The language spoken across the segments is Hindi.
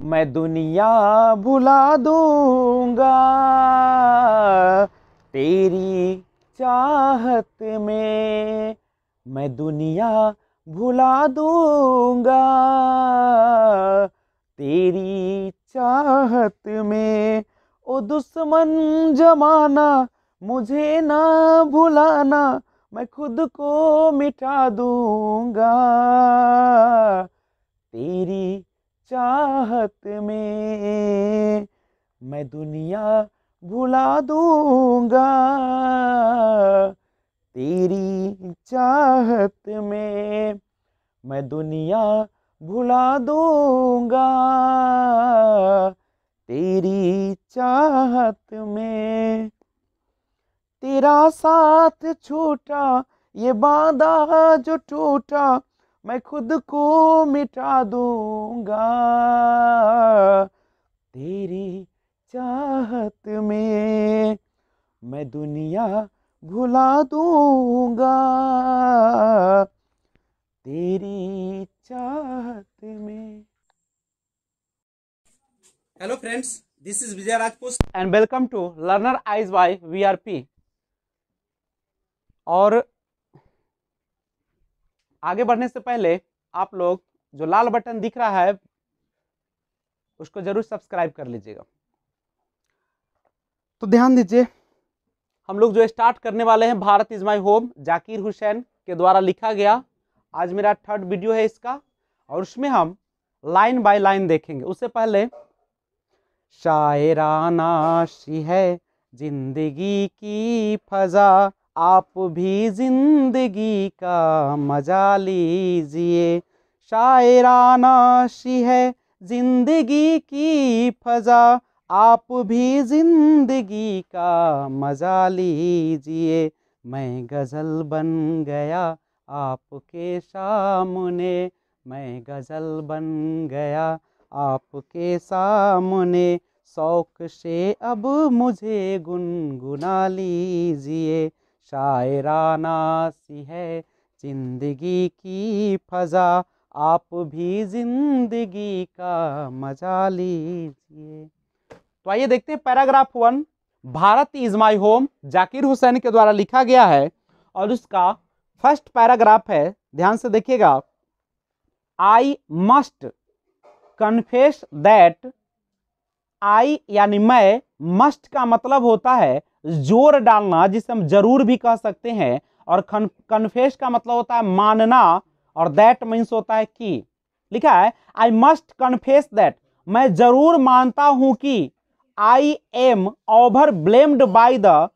मैं दुनिया भुला दूंगा तेरी चाहत में, मैं दुनिया भुला दूंगा तेरी चाहत में। ओ दुश्मन जमाना मुझे ना भुलाना, मैं खुद को मिटा दूंगा तेरी चाहत में, मैं दुनिया भुला दूंगा तेरी चाहत में, मैं दुनिया भुला दूंगा तेरी चाहत में। तेरा साथ छूटा ये वादा जो टूटा, मैं खुद को मिटा दूंगा तेरी चाहत में, मैं दुनिया भुला दूंगा तेरी चाहत में। Hello friends, this is Vijay Rajput and welcome to learner eyes by VRP. और आगे बढ़ने से पहले आप लोग जो लाल बटन दिख रहा है उसको जरूर सब्सक्राइब कर लीजिएगा। तो ध्यान दीजिए, हम लोग जो स्टार्ट करने वाले हैं Bharat is my home, Zakir Hussain के द्वारा लिखा गया। आज मेरा 3rd वीडियो है इसका, और उसमें हम लाइन बाय लाइन देखेंगे। उससे पहले शायराना सी है जिंदगी की फजा, आप भी जिंदगी का मजा लीजिए। शायराना सी है जिंदगी की फजा, आप भी जिंदगी का मजा लीजिए। मैं गजल बन गया आपके सामने, मैं गजल बन गया आपके सामने, शौक से अब मुझे गुनगुना लीजिए। शायराना सी है जिंदगी की फजा, आप भी जिंदगी का मजा लीजिए। तो आइए देखते हैं paragraph 1, Bharat is my home, Zakir Hussain के द्वारा लिखा गया है। और उसका फर्स्ट पैराग्राफ है, ध्यान से देखिएगा। आई मस्ट कन्फेस दैट, आई यानी मैं, मस्ट का मतलब होता है जोर डालना, जिसे हम जरूर भी कह सकते हैं। और कन्फेस का मतलब होता है मानना, और दैट मीन्स होता है कि। लिखा है आई मस्ट कन्फेस दैट, मैं जरूर मानता हूं कि I am overwhelmed by the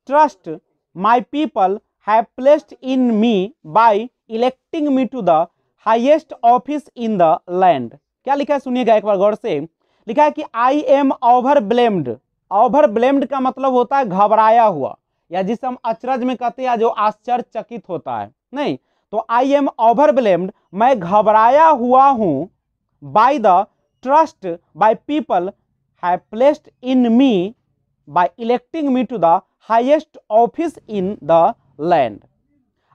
trust my people have placed in me by electing me to the highest office in the land. क्या लिखा है सुनिएगा एक बार गौर से। लिखा है कि I am over blamed. Over blamed का मतलब होता है घबराया हुआ, या जिसे हम अचरज में कहते हैं, जो आश्चर्यचकित होता है। नहीं, तो आई एम ओवर ब्लेम्ड, मैं घबराया हुआ हूं, by the trust by people have placed in me by electing me to the highest office in the land.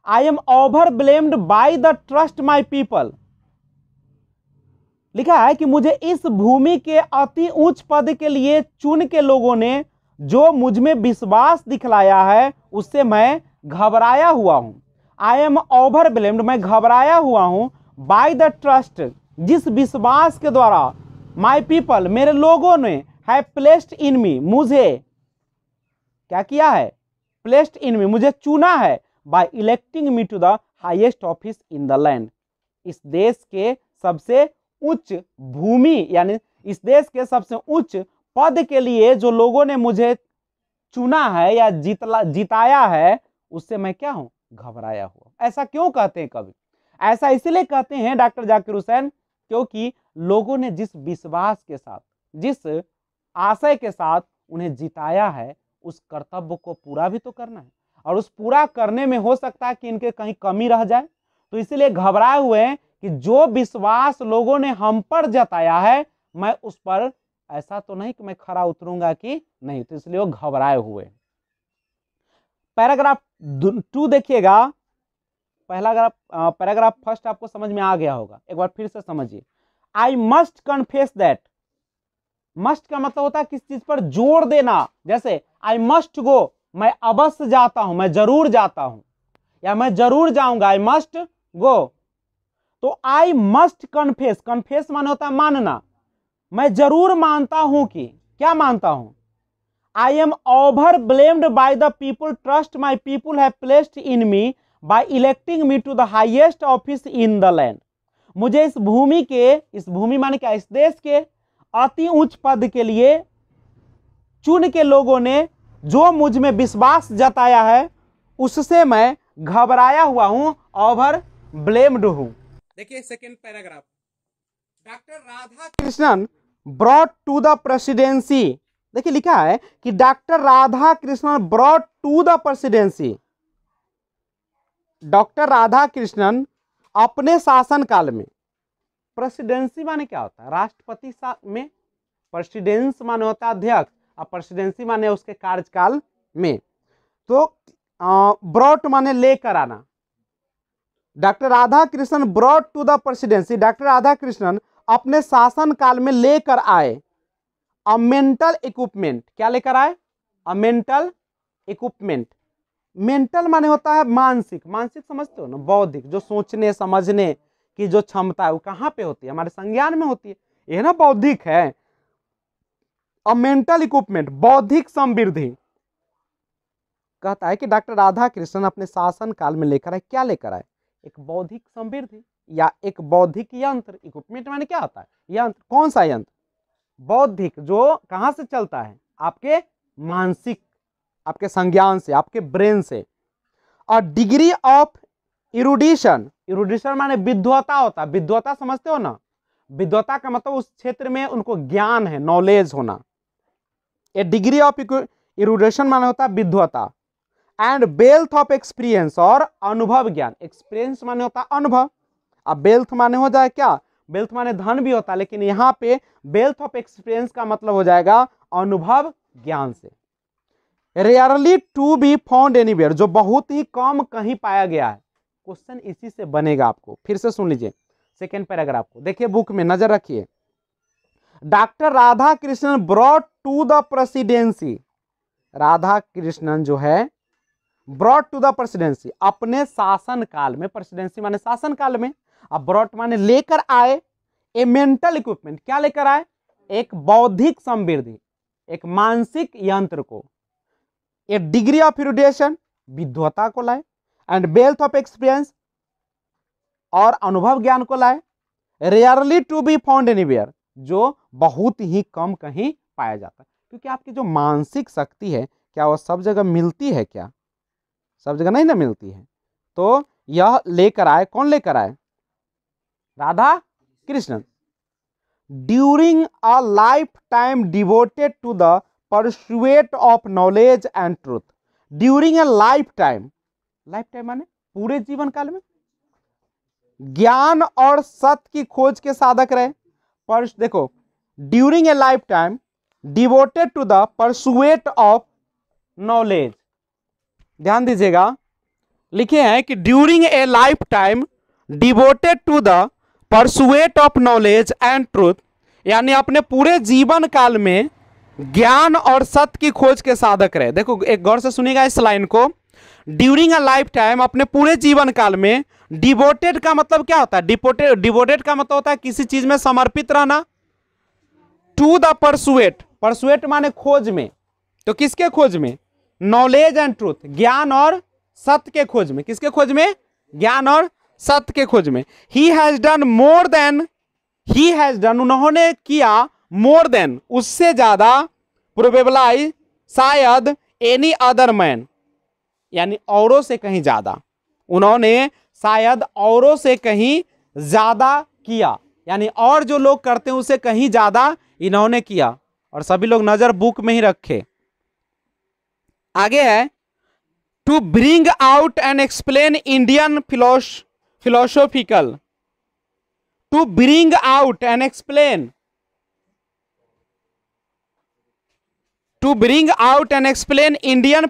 I am overwhelmed by the trust my people. लिखा है कि मुझे इस भूमि के अति उच्च पद के लिए चुन के लोगों ने जो मुझ में विश्वास दिखलाया है, उससे मैं घबराया हुआ हूं। आई एम ओवर ब्लेम्ड, मैं घबराया हुआ हूं, बाय द ट्रस्ट, जिस विश्वास के द्वारा माय पीपल, मेरे लोगों ने, हैव प्लेस्ड इन मी, मुझे क्या किया है, प्लेस्ड इन मी, मुझे चुना है, by electing me to the highest office in the land, इस देश के सबसे उच्च भूमि, यानी इस देश के सबसे उच्च पद के लिए जो लोगों ने मुझे चुना है या जिताया है, उससे मैं क्या हूं, घबराया हुआ। ऐसा क्यों कहते हैं कवि? ऐसा इसलिए कहते हैं डॉक्टर जाकिर हुसैन, क्योंकि लोगों ने जिस विश्वास के साथ, जिस आशय के साथ उन्हें जिताया है, उस कर्तव्य को पूरा भी तो करना है, और उस पूरा करने में हो सकता है कि इनके कहीं कमी रह जाए। तो इसलिए घबराए हुए हैं कि जो विश्वास लोगों ने हम पर जताया है, मैं उस पर ऐसा तो नहीं कि मैं खरा उतरूंगा कि नहीं, तो इसलिए वो घबराए हुए। पैराग्राफ 2 देखिएगा। पैराग्राफ फर्स्ट आपको समझ में आ गया होगा, एक बार फिर से समझिए। I must confess that, must का मतलब होता है किस चीज पर जोर देना, जैसे आई मस्ट गो, मैं अवश्य जाता हूं, मैं जरूर जाता हूं, या मैं जरूर जाऊंगा, आई मस्ट गो। तो आई मस्ट कन्फेस, कन्फेस माने होता है मानना, मैं जरूर मानता हूं कि, क्या मानता हूं, I am overwhelmed by the people, trust my people have placed in me by electing me to the highest office in the land. मुझे इस भूमि के, इस भूमि माने क्या, इस देश के अति उच्च पद के लिए चुन के लोगों ने जो मुझ में विश्वास जताया है उससे मैं घबराया हुआ हूं, ओवर ब्लेम्ड हूं। देखिए second paragraph, doctor Radhakrishnan brought to the presidency, देखिए लिखा है कि doctor Radhakrishnan brought to the presidency, doctor Radhakrishnan अपने शासनकाल में, प्रेसिडेंसी माने क्या होता है, राष्ट्रपति में, प्रेसिडेंस माने होता है अध्यक्ष, और प्रेसिडेंसी माने उसके कार्यकाल में, तो ब्रॉट माने लेकर आना, doctor Radhakrishnan brought to the presidency, doctor Radhakrishnan अपने शासन काल में लेकर आए अ मेंटल इक्विपमेंट, क्या लेकर आए, अ मेंटल इक्विपमेंट, मेंटल माने होता है मानसिक, मानसिक समझते हो ना, बौद्धिक, जो सोचने समझने की जो क्षमता है वो कहाँ पे होती है, हमारे संज्ञान में होती है, ये ना बौद्धिक है, अ मेंटल इक्विपमेंट, बौद्धिक समृद्धि। कहता है कि डॉक्टर राधा कृष्णन अपने शासन काल में लेकर आए, क्या लेकर आए, एक बौद्धिक समृद्धि या एक बौद्धिक यंत्र, इक्विपमेंट माने क्या होता है, यंत्र, कौन सा यंत्र, बौद्धिक, जो कहां से चलता है, आपके मानसिक, आपके संज्ञान से, आपके ब्रेन से, और डिग्री ऑफ इरुडिशन, इरुडिशन माने विद्वता होता है, विद्वता समझते हो ना, विद्वता का मतलब उस क्षेत्र में उनको ज्ञान है, नॉलेज होना, ए डिग्री ऑफ इरुडिशन माने होता है विद्वता, एंड वेल्थ ऑफ एक्सपीरियंस, और अनुभव ज्ञान, एक्सपीरियंस माने होता है अनुभव, अब वेल्थ माने हो जाए क्या, वेल्थ माने धन भी होता है, लेकिन यहाँ पे वेल्थ ऑफ एक्सपीरियंस का मतलब हो जाएगा अनुभव ज्ञान से। Rarely to be found anywhere, जो बहुत ही कम कहीं पाया गया है, क्वेश्चन इसी से बनेगा आपको, फिर से सुन लीजिए सेकेंड पैराग्राफ को, देखिए बुक में नजर रखिए, doctor Radhakrishnan brought to the presidency, Radhakrishnan जो है ब्रॉट टू द प्रेसिडेंसी, अपने शासन काल में, प्रेसिडेंसी माने शासन काल में, अब ब्रॉट माने लेकर आए, ए मेंटल इक्विपमेंट, क्या लेकर आए, एक बौद्धिक समृद्धि, एक मानसिक यंत्र को, ए डिग्री ऑफ इरुडिशन, विद्वता को लाए, एंड वेल्थ ऑफ एक्सपीरियंस, और अनुभव ज्ञान को लाए, rarely to be found anywhere, जो बहुत ही कम कहीं पाया जाता है, क्योंकि आपकी जो मानसिक शक्ति है क्या वो सब जगह मिलती है क्या, सब जगह नहीं ना मिलती है, तो यह लेकर आए, कौन लेकर आए, Radhakrishnan, during a lifetime devoted to the pursuit of knowledge and truth, during a lifetime, lifetime माने पूरे जीवन काल में ज्ञान और सत्य की खोज के साधक रहे, पर देखो during a lifetime devoted to the pursuit of knowledge, ध्यान दीजिएगा, लिखे हैं कि during a lifetime devoted to the pursuit of knowledge and truth, यानी अपने पूरे जीवन काल में ज्ञान और सत्य की खोज के साधक रहे। देखो एक गौर से सुनिएगा इस लाइन को, ड्यूरिंग अ लाइफ टाइम, अपने पूरे जीवन काल में, डिवोटेड का मतलब क्या होता है, डिवोटेड का मतलब होता है किसी चीज में समर्पित रहना, टू द परस्यूट, परस्यूट माने खोज में, तो किसके खोज में, नॉलेज एंड ट्रूथ, ज्ञान और सत्य के खोज में, किसके खोज में, ज्ञान और सत्य के खोज में, he has done more than, he has done, उन्होंने किया, मोर देन, उससे ज्यादा, प्रोबेबलाई, शायद, एनी अदर मैन, यानी औरों से कहीं ज्यादा, उन्होंने शायद औरों से कहीं ज्यादा किया, यानी और जो लोग करते हैं उससे कहीं ज्यादा इन्होंने किया, और सभी लोग नजर बुक में ही रखे। आगे है, to bring out and explain Indian philosophical, to bring out and explain, to bring out and explain Indian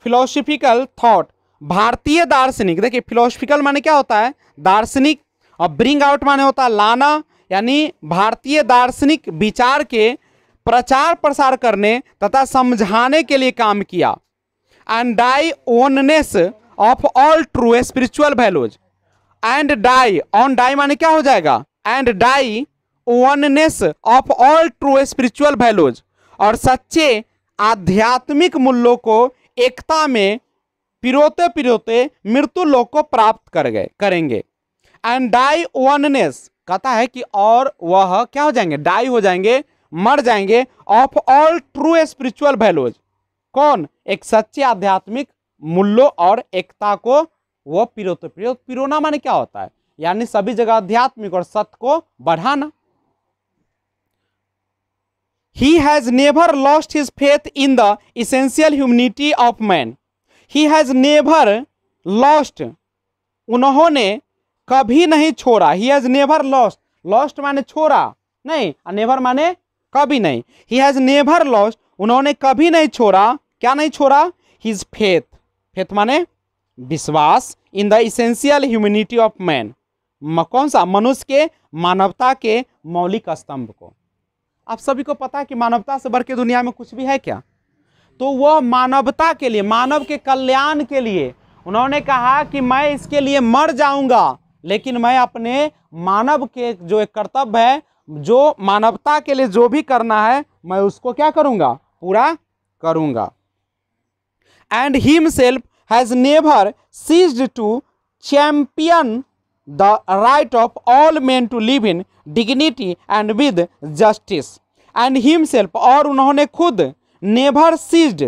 philosophical thought, भारतीय दार्शनिक, देखिए फिलोसॉफिकल माने क्या होता है, दार्शनिक, और ब्रिंग आउट माने होता है लाना, यानी भारतीय दार्शनिक विचार के प्रचार प्रसार करने तथा समझाने के लिए काम किया। And thy oneness of all true spiritual values. And thy, on thy माने क्या हो जाएगा, and thy oneness of all true spiritual values, और सच्चे आध्यात्मिक मूल्यों को एकता में पिरोते पिरोते मृत्यु लोक को प्राप्त करेंगे। एंड डाई वननेस कहता है कि और वह क्या हो जाएंगे, डाई हो जाएंगे, मर जाएंगे, of all true spiritual values. कौन, एक सच्चे आध्यात्मिक मूल्यों और एकता को वो पिरोते पिरोना माने क्या होता है, यानी सभी जगह आध्यात्मिक और सत्य को बढ़ाना। He has never lost his faith in the essential humanity of man. He has never lost, उन्होंने कभी नहीं छोड़ा। He has never lost, lost माने छोड़ा नहीं, never माने कभी नहीं। He has never lost, उन्होंने कभी नहीं छोड़ा, क्या नहीं छोड़ा, his faith, faith माने विश्वास, in the essential humanity of man, कौन सा, मनुष्य के मानवता के मौलिक स्तंभ को। आप सभी को पता है कि मानवता से बढ़ के दुनिया में कुछ भी है क्या, तो वह मानवता के लिए, मानव के कल्याण के लिए उन्होंने कहा कि मैं इसके लिए मर जाऊंगा, लेकिन मैं अपने मानव के जो एक कर्तव्य है, जो मानवता के लिए जो भी करना है, मैं उसको क्या करूंगा, पूरा करूंगा। And himself has never ceased to champion the right of all men to live in dignity and with justice. And himself, और उन्होंने खुद, never ceased,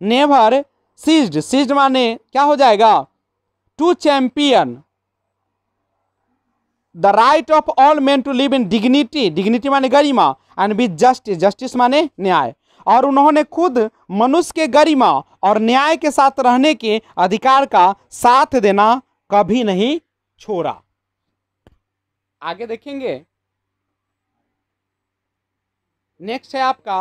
never ceased, ceased माने क्या हो जाएगा, to champion the right of all men to live in dignity, dignity माने गरिमा, एंड विद जस्टिस, जस्टिस माने न्याय, और उन्होंने खुद मनुष्य के गरिमा और न्याय के साथ रहने के अधिकार का साथ देना कभी नहीं छोड़ा। आगे देखेंगे, नेक्स्ट है आपका,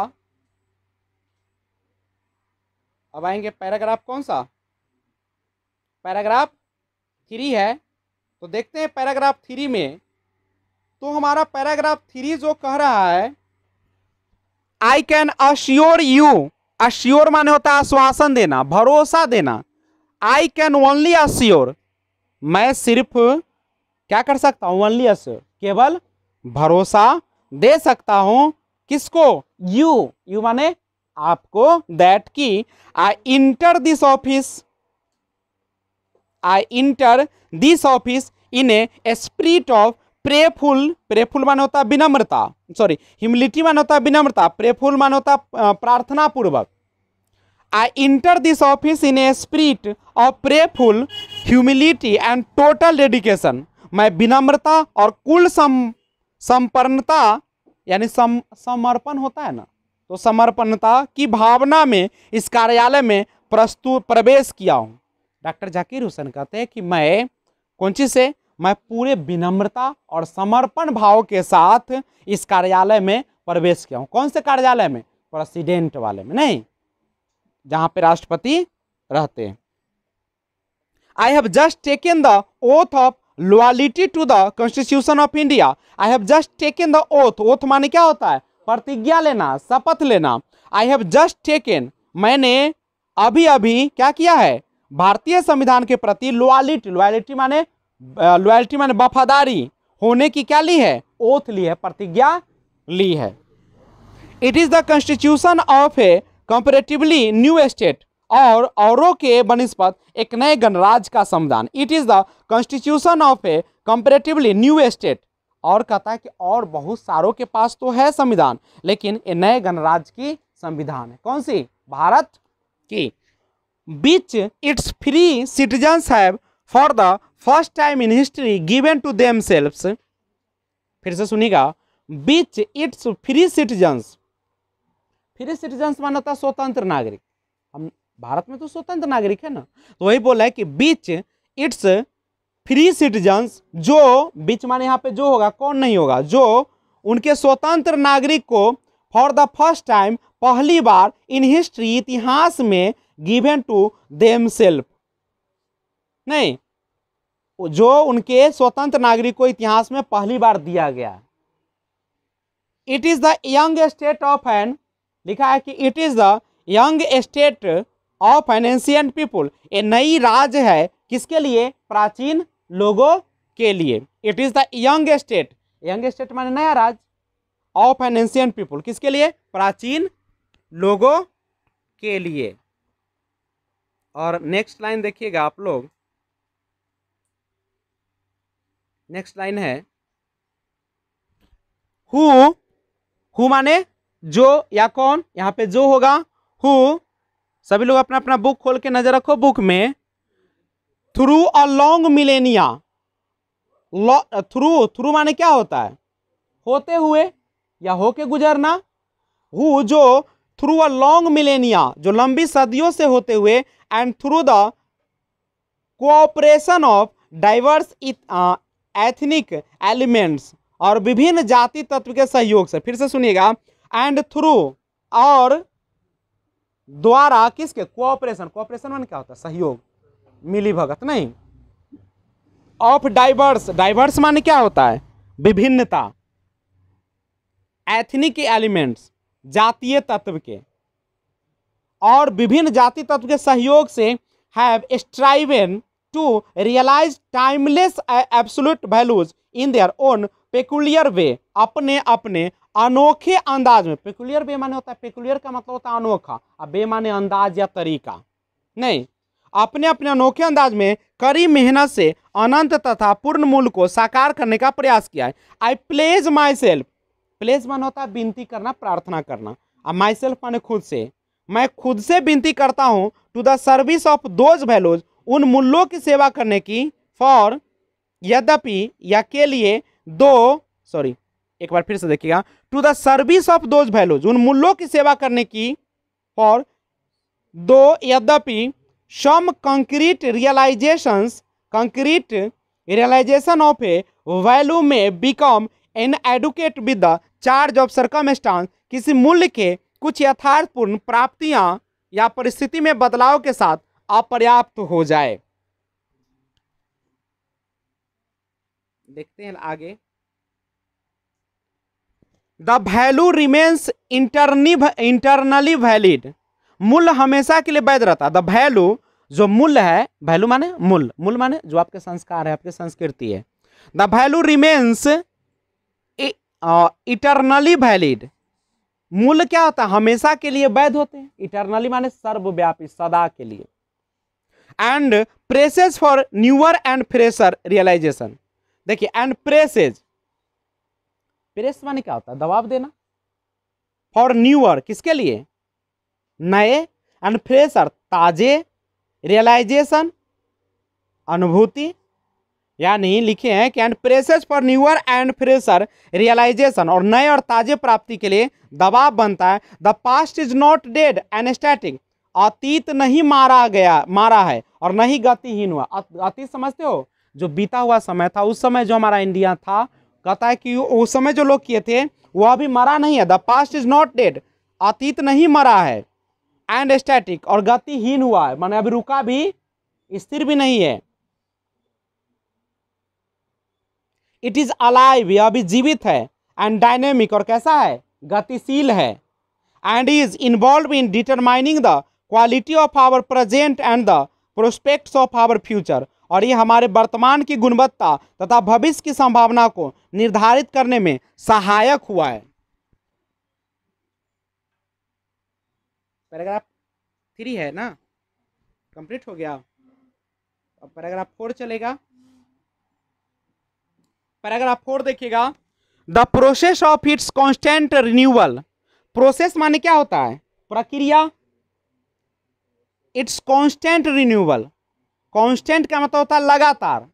अब आएंगे पैराग्राफ, कौन सा, पैराग्राफ 3 है। तो देखते हैं पैराग्राफ 3 में, तो हमारा पैराग्राफ 3 जो कह रहा है, I can assure you, assure माने होता है आश्वासन देना, भरोसा देना। आई कैन ओनली अश्योर, मैं सिर्फ क्या कर सकता हूं, ओनली अश्योर, केवल भरोसा दे सकता हूं, किसको, यू, यू माने आपको, दैट की I enter this office, I enter this office in a spirit of prayerful, prayerful माने होता है विनम्रता, सॉरी ह्यूमिलिटी माने होता है विनम्रता, प्रेफुल माने होता है प्रार्थना पूर्वक। I enter this office in a spirit of prayerful humility and total dedication, मैं विनम्रता और कुल संपन्नता यानी समर्पण होता है ना, तो समर्पणता की भावना में इस कार्यालय में प्रवेश किया हूं। डॉक्टर जाकिर हुसैन कहते हैं कि मैं कौन चीज से, मैं पूरे विनम्रता और समर्पण भाव के साथ इस कार्यालय में प्रवेश किया हूं। कौन से कार्यालय में, प्रेसिडेंट वाले में नहीं, जहां पे राष्ट्रपति रहते हैं। I have just taken the oath of loyalty to the constitution of India. I have just taken the oath, oath माने क्या होता है, प्रतिज्ञा लेना, शपथ लेना। आई हैव जस्ट टेकन, मैंने अभी अभी क्या किया है, भारतीय संविधान के प्रति लॉयल्टी, लॉयल्टी माने वफादारी होने की क्या ली है, ओथ ली है, प्रतिज्ञा ली है। It is the constitution of A comparatively new state, और औरों के बनिस्पत एक नए गणराज्य का संविधान। It is the constitution of A comparatively new state, और कहता है कि और बहुत सारों के पास तो है संविधान, लेकिन ये नए गणराज्य की संविधान है, कौन सी, भारत की। Which its free citizens have for the first time in history given to themselves, फिर से सुनिएगा, which its free citizens, free citizens माना था स्वतंत्र नागरिक, हम भारत में तो स्वतंत्र नागरिक है ना, तो वही बोला है कि बीच इट्स फ्री सिटीजन्स, जो बीच माने यहाँ पे जो होगा, कौन नहीं होगा, जो उनके स्वतंत्र नागरिक को फॉर द फर्स्ट टाइम, पहली बार, इन हिस्ट्री, इतिहास में, गिवन टू देमसेल्फ, नहीं, जो उनके स्वतंत्र नागरिक को इतिहास में पहली बार दिया गया। It is the young state of an, लिखा है कि it is the young state of an ancient people, ये नई राज है किसके लिए? प्राचीन लोगों के लिए। It is the young state, young state माने नया राज, ऑफ एन एंशिएंट पीपुल किसके लिए? प्राचीन लोगों के लिए। और नेक्स्ट लाइन देखिएगा आप लोग, नेक्स्ट लाइन है हु माने जो या कौन, यहां पे जो होगा हु। सभी लोग अपना अपना बुक खोल के नजर रखो बुक में। Through a long millennia, through माने क्या होता है? होते हुए या होके गुजरना। हु जो थ्रू अ लॉन्ग मिलेनिया, जो लंबी सदियों से होते हुए, and through the cooperation of diverse ethnic elements, और विभिन्न जाति तत्व के सहयोग से, फिर से सुनिएगा, एंड थ्रू और द्वारा किसके? कोऑपरेशन, कोऑपरेशन माने क्या होता है? सहयोग, मिली भगत नहीं। ऑफ डाइवर्स, डाइवर्स माने क्या होता है? विभिन्नता। एथनिक एलिमेंट्स, जातीय तत्व के, और विभिन्न जाति तत्व के सहयोग से have striven to realise timeless absolute values in their own peculiar way, अपने अपने अनोखे अंदाज में। पेकुलियर वे माने होता है, पेकुलियर का मतलब होता है अनोखा, अब वे माने अंदाज या तरीका नहीं, अपने अपने अनोखे अंदाज में कड़ी मेहनत से अनंत तथा पूर्ण मूल्य को साकार करने का प्रयास किया है। आई प्लेज माई सेल्फ, प्लेज माने होता है विनती करना, प्रार्थना करना, अब माई सेल्फ माने खुद से, मैं खुद से विनती करता हूं to the service of those values, उन मूल्यों की सेवा करने की, फॉर यद्यपि या के लिए दो, सॉरी एक बार फिर से देखिएगा, to the service of those values, उन मूल्यों की सेवा करने की, फॉर दो यद्यपि some concrete realisation of a value may become inadequate with the charge of circumstance, किसी मूल्य के कुछ यथार्थपूर्ण प्राप्तियां या परिस्थिति में बदलाव के साथ अपर्याप्त हो जाए। देखते हैं आगे। The value remains internally valid, मूल्य हमेशा के लिए वैध रहता है। द वैल्यू, जो मूल्य है, वैल्यू माने मूल्य, मूल्य माने जो आपके संस्कार है, आपकी संस्कृति है। The value remains eternally valid, मूल्य क्या होता है? हमेशा के लिए वैध होते हैं। इटरनली माने सर्वव्यापी, सदा के लिए। And presses for newer and fresher realisation, देखिए, एंड प्रेसेज, प्रेस माने क्या होता है? दबाव देना। फॉर न्यूअर, किसके लिए? नए, एंड फ्रेशर, ताजे, रियलाइजेशन, अनुभूति, यानी लिखे हैं कि and presses for newer and fresher realisation, और नए और ताजे प्राप्ति के लिए दबाव बनता है। The past is not dead and static, अतीत नहीं मारा है और नहीं गतिहीन हुआ। अतीत समझते हो? जो बीता हुआ समय था, उस समय जो हमारा इंडिया था, कहता है कि उस समय जो लोग किए थे वो अभी मरा नहीं है। The past is not dead, अतीत नहीं मरा है, एंड स्टैटिक, और गतिहीन हुआ है, माने अभी रुका भी, स्थिर भी नहीं है। इट इज अलाइव, यह अभी जीवित है, एंड डायनेमिक, और कैसा है? गतिशील है, and is involve in determining the quality of our present and the prospects of our future, और ये हमारे वर्तमान की गुणवत्ता तथा भविष्य की संभावना को निर्धारित करने में सहायक हुआ है। पैराग्राफ 3 है ना, कंप्लीट हो गया। अब पैराग्राफ 4 चलेगा। पैराग्राफ 4 देखिएगा। The process of its constant renewal, process माने क्या होता है? प्रक्रिया। इट्स कॉन्स्टेंट रिन्यूअल, कॉन्स्टेंट का मतलब होता है लगातार,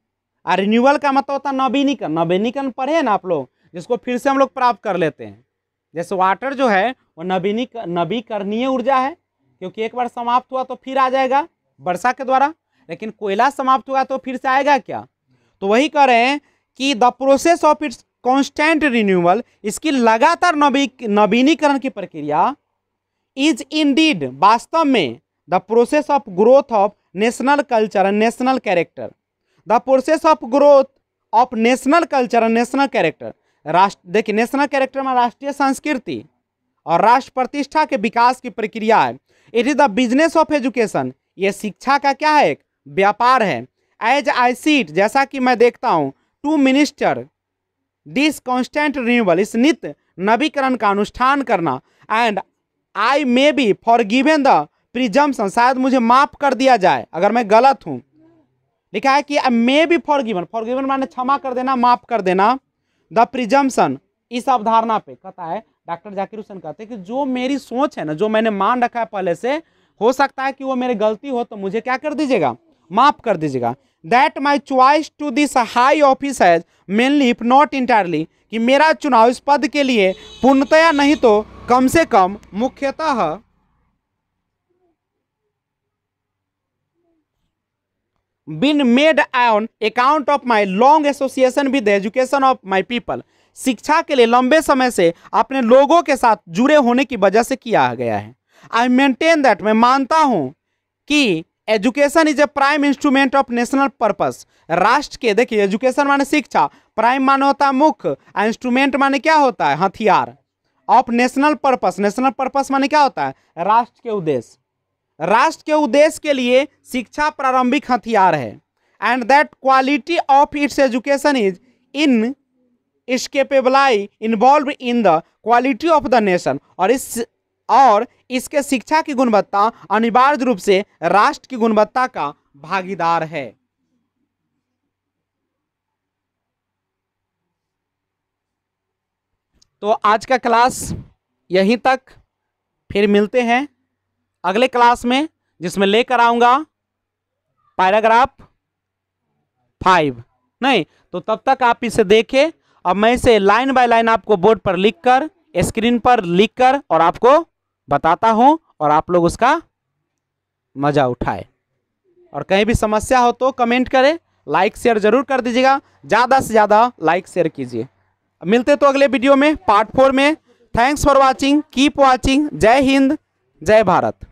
और रिन्यूअल का मतलब होता है नवीनीकरण। नवीनीकरण पढ़े ना आप लोग, जिसको फिर से हम लोग प्राप्त कर लेते हैं। जैसे वाटर जो है वो नवीकरणीय ऊर्जा है, क्योंकि एक बार समाप्त हुआ तो फिर आ जाएगा वर्षा के द्वारा, लेकिन कोयला समाप्त हुआ तो फिर से आएगा क्या? तो वही कह रहे हैं कि the process of its constant renewal, इसकी लगातार नवीनीकरण की प्रक्रिया, इज इंडीड, वास्तव में, the process of growth of national culture and national character, the process of growth of national culture and national character, राष्ट्र, देखिए नेशनल कैरेक्टर में राष्ट्रीय संस्कृति और राष्ट्र प्रतिष्ठा के विकास की प्रक्रिया है। It is the business of education, ये शिक्षा का क्या है, एक व्यापार है। एज आई सी इट, जैसा कि मैं देखता हूँ, to minister this constant renewal, इस नित्य नवीकरण का अनुष्ठान करना। And I may be forgiven the presumption, शायद मुझे माफ कर दिया जाए अगर मैं गलत हूँ। लिखा है कि मे बी फॉर गिवन माने क्षमा कर देना, माफ कर देना। द प्रिजम्पशन, इस अवधारणा पे कहता है डॉक्टर जाकिर हुसैन कहते हैं कि जो मेरी सोच है ना, जो मैंने मान रखा है पहले से, हो सकता है कि वो मेरी गलती हो, तो मुझे क्या कर दीजिएगा, माफ कर दीजिएगा। That my choice to this high office has mainly if not entirely, कि मेरा चुनाव इस पद के लिए पूर्णतया नहीं तो कम से कम मुख्यतः been made on account of my long association with the education of my people, शिक्षा के लिए लंबे समय से अपने लोगों के साथ जुड़े होने की वजह से किया गया है। आई मेंटेन दैट, मैं मानता हूं कि education is a prime instrument of national purpose, राष्ट्र के, देखिए एजुकेशन माने शिक्षा, प्राइम माने होता है मुख्य, इंस्ट्रूमेंट माने क्या होता है, हथियार, of national purpose, national purpose माने क्या होता है, राष्ट्र के उद्देश्य, राष्ट्र के उद्देश्य के लिए शिक्षा प्रारंभिक हथियार है। And that quality of its education is inescapably involved in the quality of the nation, और इसके शिक्षा की गुणवत्ता अनिवार्य रूप से राष्ट्र की गुणवत्ता का भागीदार है। तो आज का क्लास यहीं तक, फिर मिलते हैं अगले क्लास में, जिसमें लेकर आऊंगा पैराग्राफ 5, नहीं तो तब तक आप इसे देखें। अब मैं इसे लाइन बाय लाइन आपको बोर्ड पर लिखकर, स्क्रीन पर लिखकर और आपको बताता हूं, और आप लोग उसका मजा उठाए। और कहीं भी समस्या हो तो कमेंट करें, लाइक शेयर जरूर कर दीजिएगा, ज़्यादा से ज़्यादा लाइक शेयर कीजिए। मिलते तो अगले वीडियो में पार्ट 4 में। Thanks for watching, keep watching. जय हिंद, जय भारत।